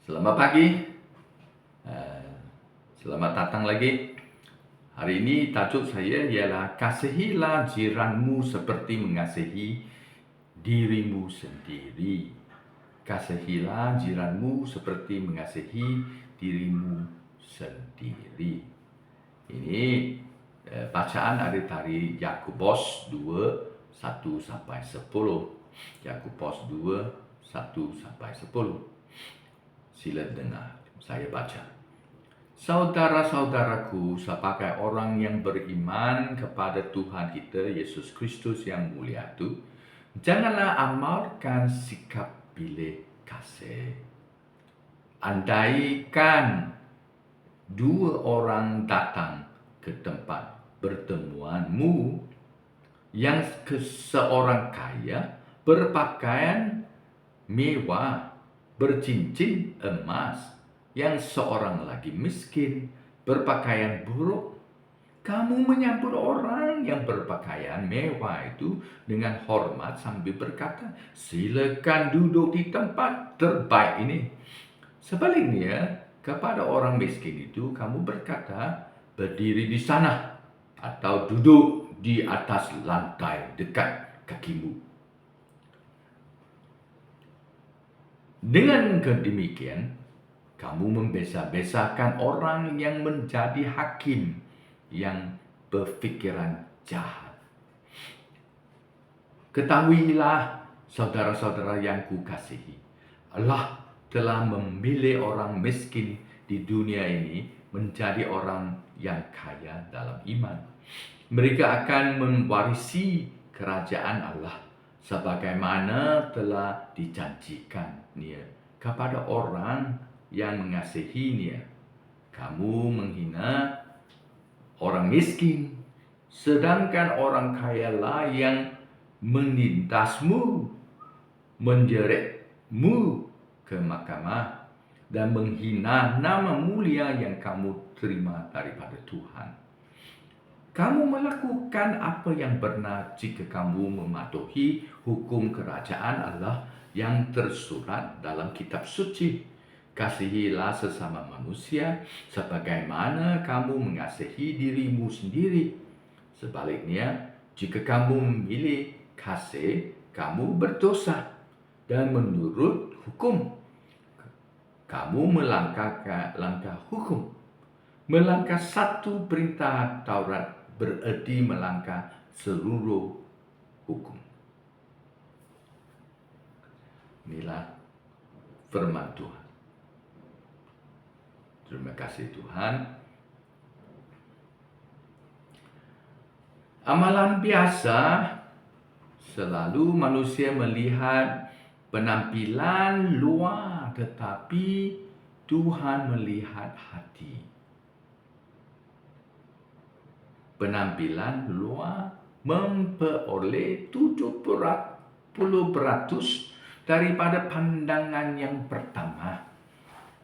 Selamat pagi, selamat datang lagi. Hari ini tajuk saya ialah kasihilah jiranmu seperti mengasihi dirimu sendiri. Kasihilah jiranmu seperti mengasihi dirimu sendiri. Ini bacaan dari Yakobus 2, 1-10. Yakobus 2, 1-10. Sila dengar, saya baca. Saudara-saudaraku, sebagai orang yang beriman kepada Tuhan kita, Yesus Kristus yang mulia itu, janganlah amalkan sikap pilih kasih. Andaikan dua orang datang ke tempat pertemuanmu, yang seorang kaya berpakaian mewah, bercincin emas, yang seorang lagi miskin, berpakaian buruk, kamu menyambut orang yang berpakaian mewah itu dengan hormat sambil berkata, silakan duduk di tempat terbaik ini. Sebaliknya, kepada orang miskin itu kamu berkata, berdiri di sana atau duduk di atas lantai dekat kakimu. Dengan demikian, kamu membesa-besakan orang yang menjadi hakim yang berfikiran jahat. Ketahuilah, saudara-saudara yang kukasihi, Allah telah memilih orang miskin di dunia ini menjadi orang yang kaya dalam iman. Mereka akan mewarisi kerajaan Allah sebagaimana telah dijanjikannya kepada orang yang mengasihinya. Kamu menghina orang miskin, sedangkan orang kaya lah yang menintasmu, menjeretmu ke mahkamah, dan menghina nama mulia yang kamu terima daripada Tuhan. Kamu melakukan apa yang benar jika kamu mematuhi hukum kerajaan Allah yang tersurat dalam kitab suci. Kasihilah sesama manusia sebagaimana kamu mengasihi dirimu sendiri. Sebaliknya, jika kamu memilih kasih, kamu berdosa. Dan menurut hukum, kamu melangkah hukum. Melangkah satu perintah Taurat bererti melangkah seluruh hukum. Inilah firman Tuhan. Terima kasih Tuhan. Amalan biasa selalu manusia melihat penampilan luar, tetapi Tuhan melihat hati. Penampilan luar memperoleh 70% daripada pandangan yang pertama.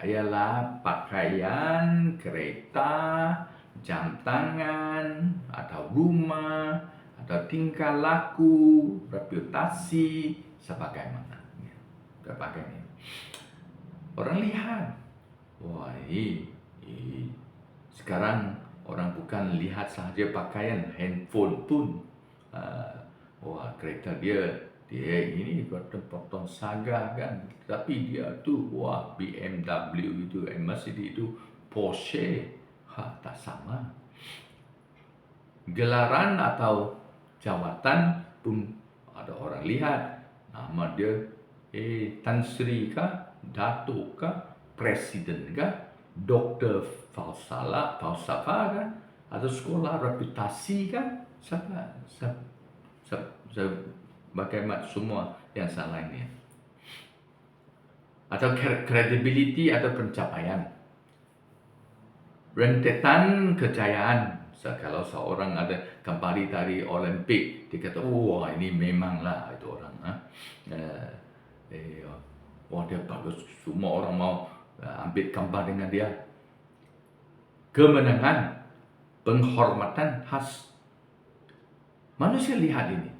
Ialah pakaian, kereta, jam tangan, atau rumah, atau tingkah laku, reputasi, sebagaimana. Sebagainya. Orang lihat, wah sekarang orang bukan lihat sahaja pakaian, handphone pun. Wah, kereta dia ini potong saga kan, tapi dia tu wah BMW itu, Mercedes itu, Porsche, tak sama. Gelaran atau jawatan pun ada orang lihat, nama dia Tan Sri kah, Datuk kah, Presiden kah, Doktor falsafah kah, atau sekolah reputasi kah, bagaimana semua yang lainnya, atau credibility atau pencapaian, rentetan kejayaan. Kalau seorang ada kembali dari Olimpik, dia kata, wah ini memanglah itu orang, wah dia bagus, semua orang mau ambil gambar dengan dia. Kemenangan, penghormatan khas. Manusia lihat ini.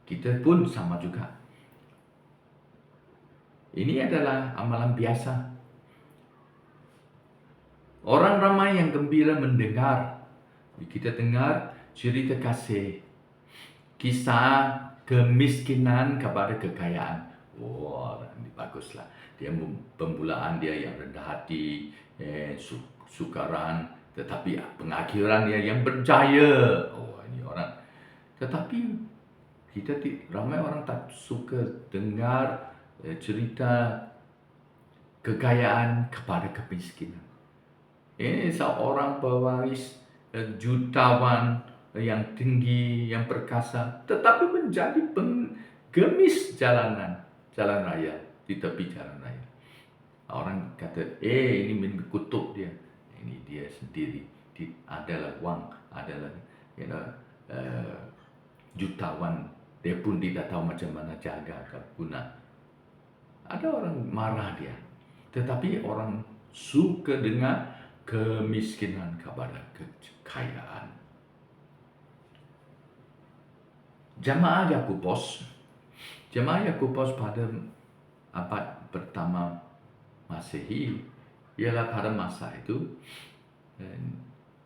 Kita pun sama juga. Ini adalah amalan biasa. Orang ramai yang gembira mendengar. Kita dengar cerita kasih, kisah kemiskinan kepada kekayaan. Wah, ini baguslah. Dia permulaan dia yang rendah hati, sukaran, tetapi pengakhiran dia yang berjaya. Oh, ini orang. Tetapi ramai orang tak suka dengar cerita kekayaan kepada kemiskinan. Ini seorang pewaris jutawan yang tinggi, yang perkasa, tetapi menjadi penggemis jalan raya, di tepi jalan raya. Orang kata, ini kutuk dia. Ini dia sendiri. Adalah wang, adalah jutawan. Dia pun tidak tahu macam mana jaga atau guna. Ada orang marah dia. Tetapi orang suka dengar kemiskinan kepada kekayaan. Jemaah Yakobus pada abad pertama Masehi, ialah pada masa itu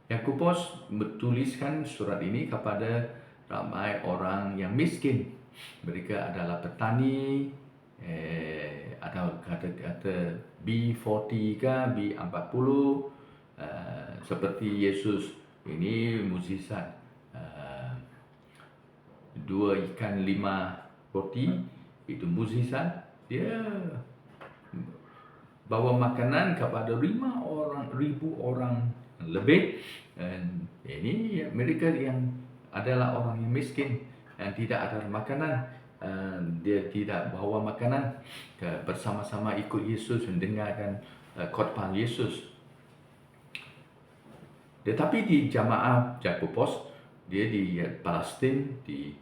Yakobus menuliskan surat ini kepada ramai orang yang miskin. Mereka adalah petani, atau kata-kata B40 ke B40, seperti Yesus. Ini mukjizat, 2 ikan 5 roti, itu mukjizat. Dia bawa makanan kepada 5,000 orang lebih. Dan ini mereka yang adalah orang yang miskin yang tidak ada makanan. Dia tidak bawa makanan, bersama-sama ikut Yesus, mendengarkan khotbah Yesus. Tetapi di jemaah Yakobus, dia di Palestin, di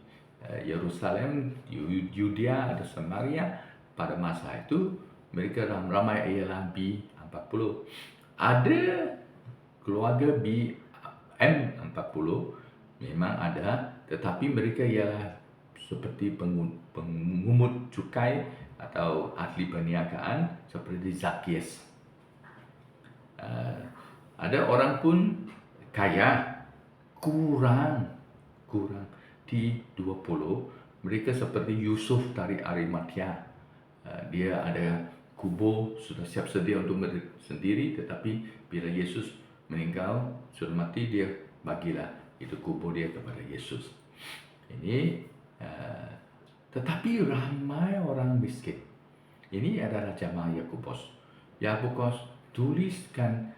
Yerusalem, di Yudea atau Samaria, pada masa itu mereka ramai ialah B40. Ada keluarga BM40 memang ada, tetapi mereka ialah seperti pengumt cukai atau ahli perniagaan seperti Zakius. Ada orang pun kaya, kurang di 20. Mereka seperti Yusuf dari Arimatia. Dia ada kubur, sudah siap sedia untuk sendiri, tetapi bila Yesus meninggal, sudah mati, dia bagilah itu kubur dia kepada Yesus. Ini tetapi ramai orang miskin. Ini adalah jemaah Yakobus. Yakobus tuliskan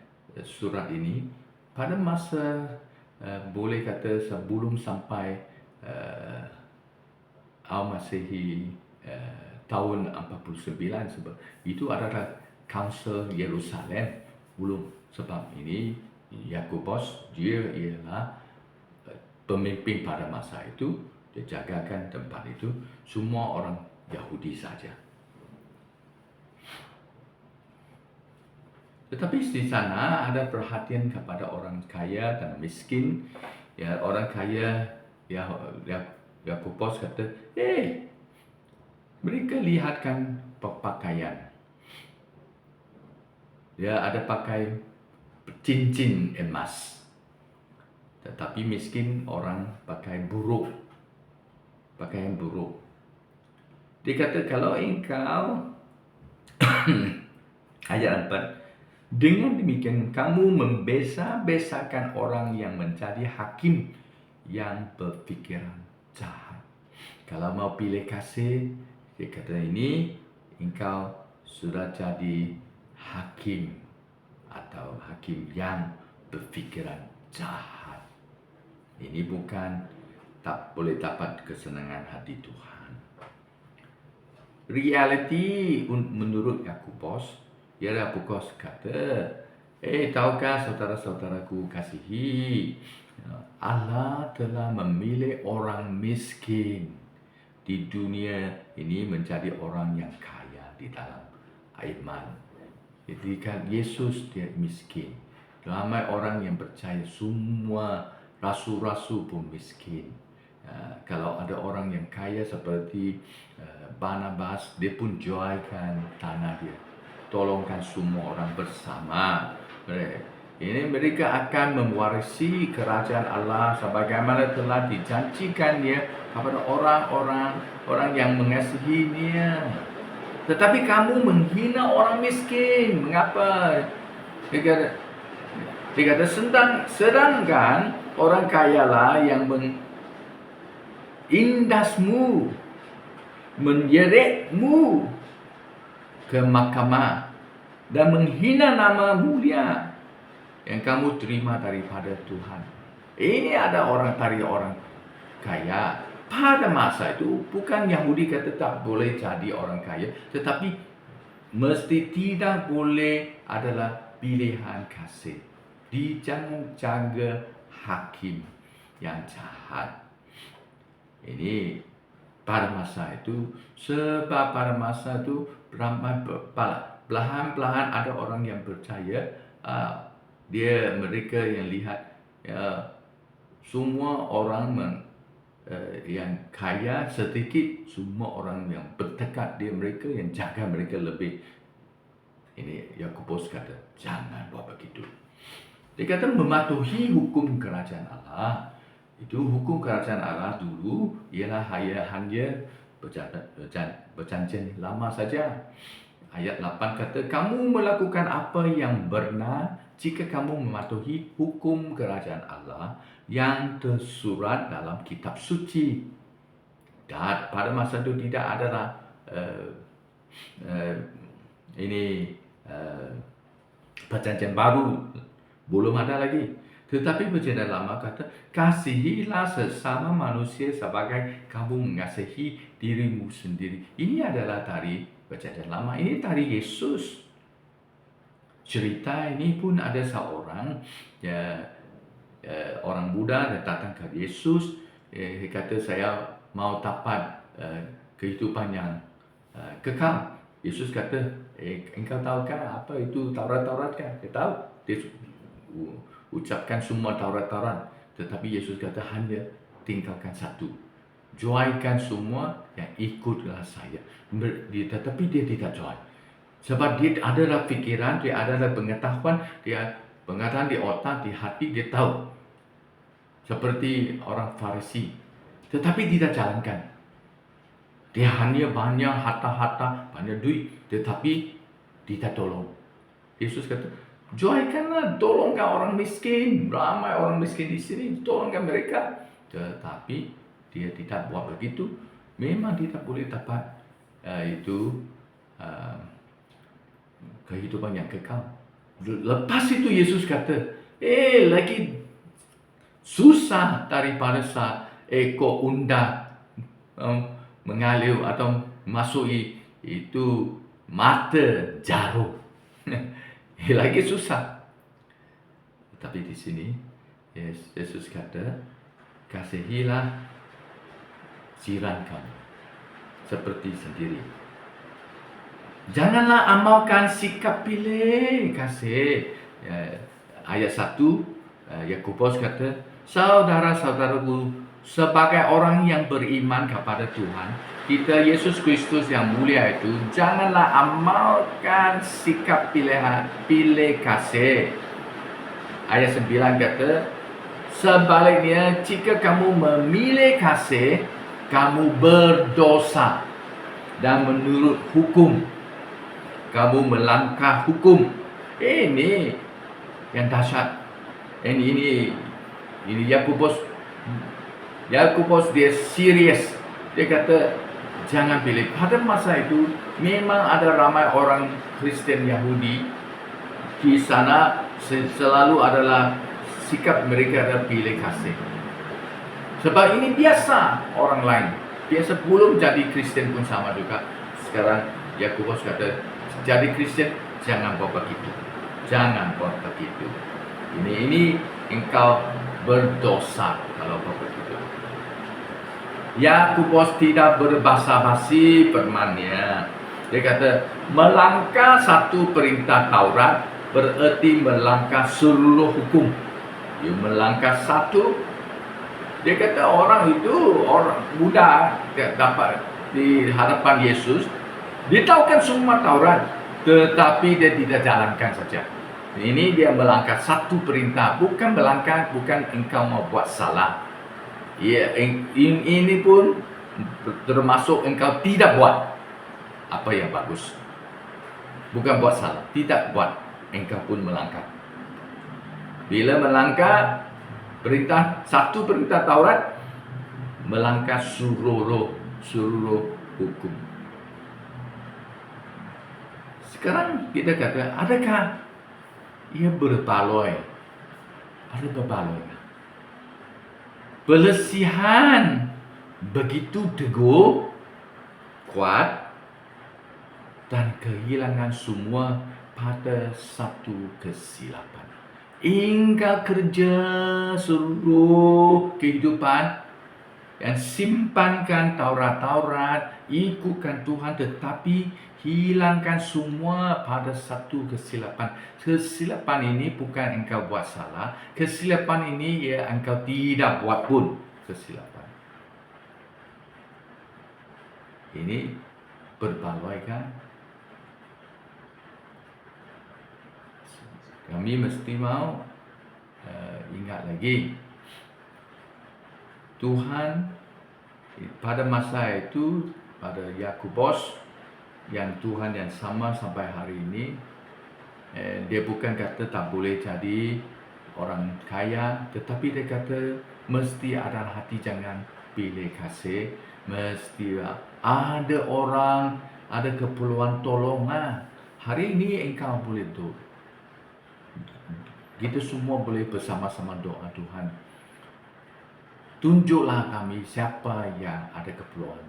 surat ini pada masa boleh kata sebelum sampai Al-Masihi, tahun 49. Sebab itu adalah Council Yerusalem belum. Sebab ini Yakobus, dia ialah pemimpin pada masa itu. Dia jagakan tempat itu, semua orang Yahudi saja. Tetapi di sana ada perhatian kepada orang kaya dan miskin. Ya, orang kaya, Yakobus kata, mereka lihatkan pakaian. Dia ada pakai cincin emas. Tetapi miskin orang pakai pakaian buruk. Dia kata, kalau engkau ayat 4, dengan demikian kamu membesa-besakan orang yang menjadi hakim yang berfikiran jahat. Kalau mau pilih kasih, dia kata ini, engkau sudah jadi hakim atau hakim yang berfikiran jahat. Ini bukan tak boleh dapat kesenangan hati Tuhan. Realiti menurut Yakobus, Yakobus kata, tahukah saudara-saudaraku kasihi, Allah telah memilih orang miskin di dunia ini menjadi orang yang kaya di dalam iman. Jadi kan Yesus dia miskin. Ramai orang yang percaya, semua rasul-rasul pun miskin. Kalau ada orang yang kaya seperti Barnabas, dia pun jualkan tanah dia, tolongkan semua orang bersama. Ini mereka akan mewarisi kerajaan Allah sebagaimana telah dijanjikannya kepada orang yang mengasihinya. Tetapi kamu menghina orang miskin. Mengapa? Dia kata sedangkan orang kaya lah yang mengindasmu, menyeretmu ke mahkamah dan menghina nama mulia yang kamu terima daripada Tuhan. Ini ada orang kaya. Pada masa itu bukan Yahudi kata tak boleh jadi orang kaya, tetapi mesti tidak boleh adalah pilihan kasih. Jangan jaga hakim yang jahat. Ini pada masa itu, sebab pada masa itu perlahan-lahan ada orang yang percaya, mereka yang lihat semua orang yang kaya sedikit, semua orang yang berdekat dia mereka yang jaga mereka lebih. Ini Yakobus kata jangan buat begitu. Dia kata mematuhi hukum kerajaan Allah. Itu hukum kerajaan Allah dulu ialah hanya perjanjian lama saja. Ayat 8 kata, kamu melakukan apa yang benar jika kamu mematuhi hukum kerajaan Allah yang tersurat dalam kitab suci. Dan pada masa itu tidak adalah perjanjian baru, belum ada lagi. Tetapi perjanjian lama kata, kasihilah sesama manusia sebagai kamu mengasihi dirimu sendiri. Ini adalah dari perjanjian lama. Ini dari Yesus. Cerita ini pun ada seorang orang Buddha datang ke Yesus. Dia kata saya mau dapat kehidupan yang kekal. Yesus kata, engkau tahukah apa itu Taurat kan? Dia tahu. Dia ucapkan semua Taurat. Tetapi Yesus kata hanya tinggalkan satu. Jualkan semua yang ikutlah saya. Tetapi dia tidak jual. Sebab dia adalah fikiran, dia adalah pengetahuan, dia pengetahuan di otak, di hati, dia tahu. Seperti orang Farisi. Tetapi tidak jalankan. Dia hanya banyak harta, banyak duit, tetapi tidak tolong. Yesus kata, jualkanlah, tolongkan orang miskin. Ramai orang miskin di sini, tolongkan mereka. Tetapi dia tidak buat begitu. Memang tidak boleh dapat kehidupan yang kekal. Lepas itu Yesus kata, lagi susah daripada ekor unta mengalir atau masuki itu mata jarum. Lagi susah. Tapi di sini Yesus kata, kasihilah jiran kamu seperti sendiri. Janganlah amalkan sikap pilih kasih. Ayat 1 Yakobus kata, saudara-saudaraku, sebagai orang yang beriman kepada Tuhan kita Yesus Kristus yang mulia itu, janganlah amalkan sikap pilih kasih. Ayat 9 kata, sebaliknya jika kamu memilih kasih, kamu berdosa dan menurut hukum kamu melangkah hukum. Ini yang dahsyat. Ini Yakobus dia serius. Dia kata jangan pilih. Pada masa itu memang ada ramai orang Kristen Yahudi di sana, selalu adalah sikap mereka adalah pilih kasih. Sebab ini biasa orang lain. Biasa belum jadi Kristen pun sama juga. Sekarang Yakobus kata jadi Kristen jangan buat begitu. Jangan buat begitu. Ini engkau berdosa kalau buat begitu. Yakobus tidak berbasa-basi firman-Nya. Dia kata melangkah satu perintah Taurat bererti melangkah seluruh hukum. Dia melangkah satu. Dia kata orang Buddha dapat di hadapan Yesus, dia tahu kan semua Taurat, tetapi dia tidak jalankan saja. Ini dia melangkah satu perintah, bukan engkau mau buat salah. Ya, ini pun termasuk engkau tidak buat apa yang bagus. Bukan buat salah, tidak buat, engkau pun melangkah. Bila melangkah, satu perintah Taurat, melangkah seluruh hukum. Sekarang kita kata, adakah ia berbaloi? Ada berbaloi. Pelesihan begitu teguh, kuat, dan kehilangan semua pada satu kesilapan. Engkau kerja seluruh kehidupan dan simpankan Taurat-Taurat, ikutkan Tuhan, tetapi hilangkan semua pada satu kesilapan. Kesilapan ini bukan engkau buat salah, kesilapan ini ya engkau tidak buat pun kesilapan. Ini berbaloi kan? Kami mesti mau ingat lagi, Tuhan pada masa itu, pada Yakobus, yang Tuhan yang sama sampai hari ini, dia bukan kata tak boleh jadi orang kaya, tetapi dia kata mesti ada hati, jangan pilih kasih, mesti ada orang, ada keperluan tolong. Hari ini engkau boleh tu, kita semua boleh bersama-sama doa, Tuhan, tunjuklah kami siapa yang ada keperluan.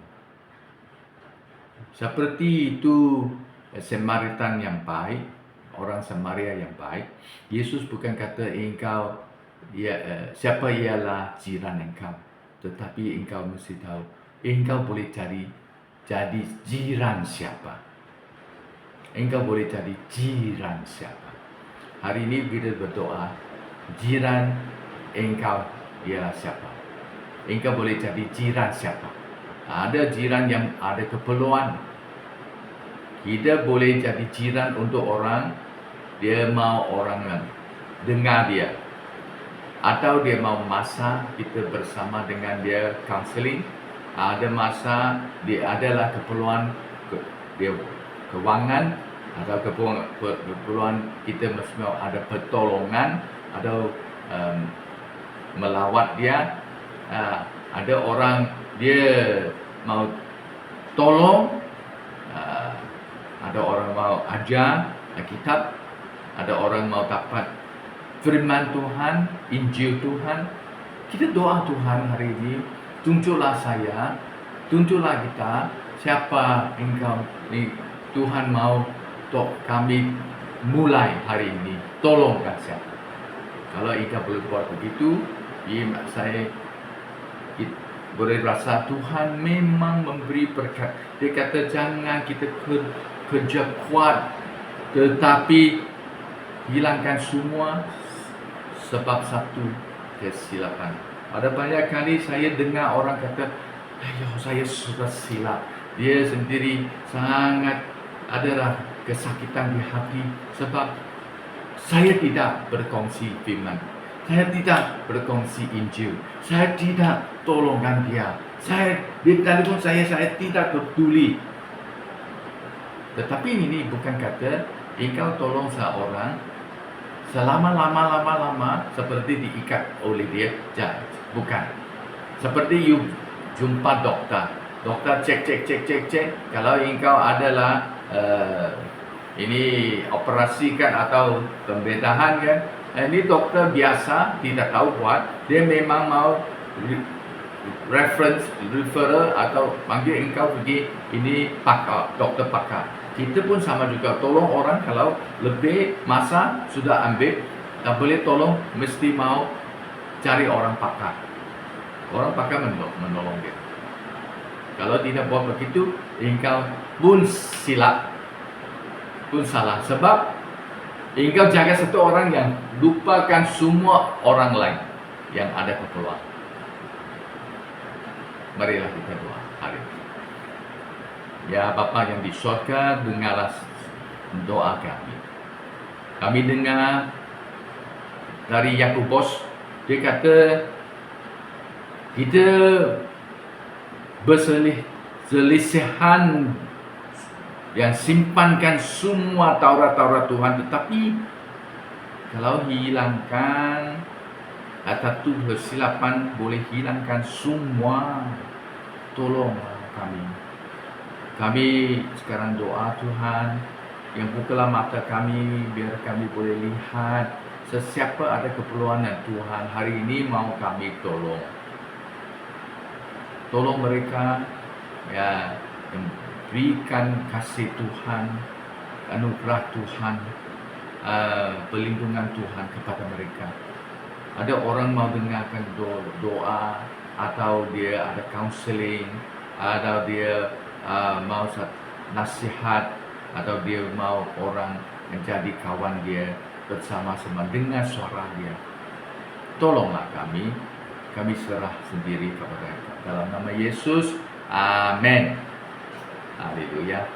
Seperti itu Samaritan yang baik, orang Samaria yang baik. Yesus bukan kata engkau siapa ialah jiran engkau, tetapi engkau mesti tahu engkau boleh jadi jiran siapa. Engkau boleh jadi jiran siapa. Hari ini kita berdoa, jiran engkau ialah siapa. Engkau boleh jadi jiran siapa. Ada jiran yang ada keperluan. Kita boleh jadi jiran untuk orang, dia mau orang dengar dia, atau dia mau masa kita bersama dengan dia counseling. Ada masa dia adalah keperluan dia kewangan, atau keperluan kita mesti mau ada pertolongan, atau melawat dia. Ada orang dia mau tolong, ada orang mau ajar kitab, ada orang mau dapat firman Tuhan, Injil Tuhan. Kita doa, Tuhan hari ini, tunjuklah saya, tunjuklah kita, siapa engkau ni Tuhan mau kami mulai hari ini, tolongkan siapa. Kalau engkau boleh buat begitu, saya boleh rasa Tuhan memang memberi berkat. Dia kata jangan kita kerja kuat, tetapi hilangkan semua sebab satu kesilapan. Ada banyak kali saya dengar orang kata, ayo saya sudah silap. Dia sendiri sangat adalah kesakitan di hati sebab saya tidak berkongsi firman. Saya tidak berkongsi Injil. Saya tidak tolongkan dia. Di telefon saya tidak peduli. Tetapi ini bukan kata engkau tolong seorang selama seperti diikat oleh dia. Bukan. Seperti you jumpa doktor. Doktor cek. Kalau engkau adalah ini operasikan atau pembedahan kan. Ini doktor biasa, tidak tahu buat. Dia memang mau referral atau panggil engkau pergi, ini pakar, doktor pakar. Kita pun sama juga, tolong orang kalau lebih masa sudah ambil, tak boleh tolong, mesti mau cari orang pakar. Orang pakar menolong dia. Kalau tidak buat begitu, engkau pun silap, pun salah. Sebab engkau jaga satu orang yang lupakan semua orang lain yang ada keperluan. Marilah kita doa hari ini. Ya Bapa yang di surga, dengarlah doa kami. Kami dengar dari Yakobus, dia kata kita berselisihan yang simpankan semua Taurat-Taurat Tuhan, tetapi kalau hilangkan satu kesilapan boleh hilangkan semua. Tolonglah kami. Kami sekarang doa Tuhan, yang bukalah mata kami biar kami boleh lihat sesiapa ada keperluan yang Tuhan hari ini mau kami tolong. Tolong mereka, ya, berikan kasih Tuhan, anugerah Tuhan, perlindungan Tuhan kepada mereka. Ada orang mau dengarkan doa, atau dia ada counseling, atau dia mau nasihat, atau dia mau orang menjadi kawan dia bersama-sama dengar suara dia. Tolonglah kami serah sendiri kepada dalam nama Yesus. Amin. Haleluya.